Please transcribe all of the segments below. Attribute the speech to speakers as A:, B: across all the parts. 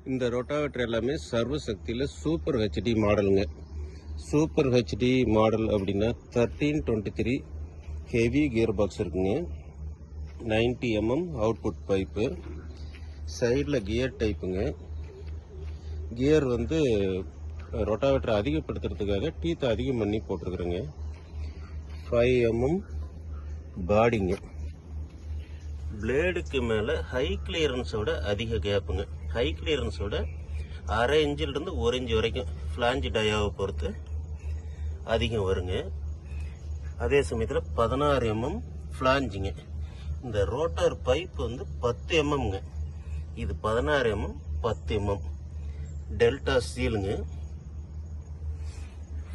A: இந்த ரோட்டாவேட்டர் எல்லாமே சர்வ சக்தியில் சூப்பர் ஹெச்டி மாடலுங்க. சூப்பர் ஹெச்டி மாடல் அப்படின்னா 1323 ஹெவி கியர் பாக்ஸ் இருக்குங்க. 90 mm அவுட்புட் பைப்பு, சைடில் கியர் டைப்புங்க. கியர் வந்து ரொட்டாவேட்டரை அதிகப்படுத்துறதுக்காக டீத்தை அதிகம் பண்ணி போட்டிருக்குறேங்க. 5 mm பாடிங்க. பிளேடுக்கு மேலே ஹை கிளியரன்ஸோட அதிக கேப்புங்க. ஹை கிளியரன்ஸோட அரை இன்ச்சிலிருந்து 1 இன்ச் வரைக்கும் ஃப்ளாஞ்ச் டயாவை பொறுத்து அதிகம் வருங்க. அதே சமயத்தில் 16 mm ஃப்ளாஞ்சுங்க. இந்த ரோட்டார் பைப் வந்து 10 mmங்க. இது 16 mm 10 mm டெல்டா ஸ்டீலுங்க.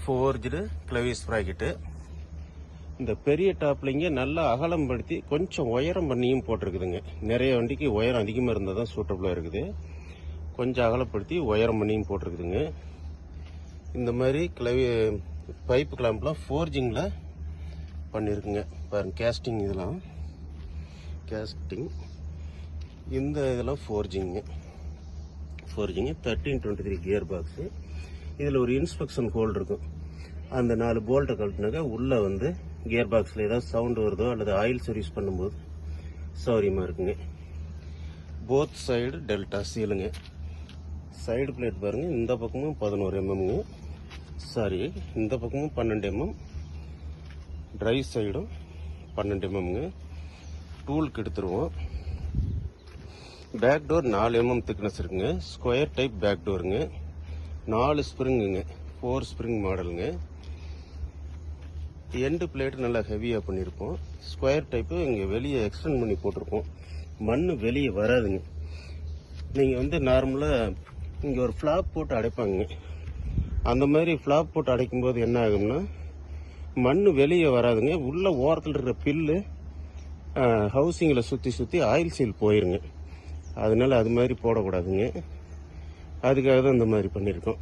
A: Forged clevis bracket. இந்த பெரிய டாப்லிங்க நல்லா அகலம் படுத்தி கொஞ்சம் உயரம் பண்ணியும் போட்டிருக்குதுங்க. நிறைய வண்டிக்கு உயரம் அதிகமாக இருந்தால் தான் சூட்டபுளாக இருக்குது. கொஞ்சம் அகலப்படுத்தி உயரம் பண்ணியும் போட்டிருக்குதுங்க. இந்த மாதிரி பைப்பு கிளாம்ப்லாம் ஃபோர்ஜிங்கில் பண்ணியிருக்குங்க. பாருங்க, கேஸ்டிங் இதெல்லாம் கேஸ்டிங். இந்த இதெல்லாம் ஃபோர்ஜிங்க 1323 கியர் பாக்ஸு. இதில் ஒரு இன்ஸ்பெக்ஷன் ஹோல் இருக்கும். அந்த 4 போல்ட்டை கழட்டினாக்க உள்ளே வந்து கியர் பாக்ஸில் ஏதாவது சவுண்டு வருதோ அல்லது ஆயில் சர்வீஸ் பண்ணும்போது சௌரியமாக இருக்குங்க. போத் சைடு டெல்டா சீலுங்க. சைடு பிளேட் பாருங்கள், இந்த பக்கமும் 11 mmங்க. சாரி, இந்த பக்கமும் 12 mm. ட்ரை சைடும் 12 mmங்க. டூலுக்கு எடுத்துருவோம். பேக் டோர் 4 mm திக்னஸ் இருக்குங்க. ஸ்கொயர் டைப் பேக் டோருங்க. 4 ஸ்ப்ரிங்குங்க. 4 ஸ்ப்ரிங் மாடலுங்க. எண்டு பிளேட் நல்லா ஹெவியாக பண்ணியிருப்போம். ஸ்கொயர் டைப்பு இங்கே வெளியே எக்ஸ்டெண்ட் பண்ணி போட்டிருப்போம். மண் வெளியே வராதுங்க. நீங்கள் வந்து நார்மலாக இங்கே ஒரு ஃப்ளாப் போட்டு அடைப்பாங்க. அந்த மாதிரி ஃப்ளாப் போட்டு அடைக்கும்போது என்ன ஆகும்னா மண் வெளியே வராதுங்க. உள்ள ஓரத்தில் இருக்கிற பில்லு ஹவுசிங்கில் சுற்றி ஆயில் சீல் போயிருங்க. அதனால அது மாதிரி போடக்கூடாதுங்க. அதுக்காக தான் இந்த மாதிரி பண்ணியிருக்கோம்.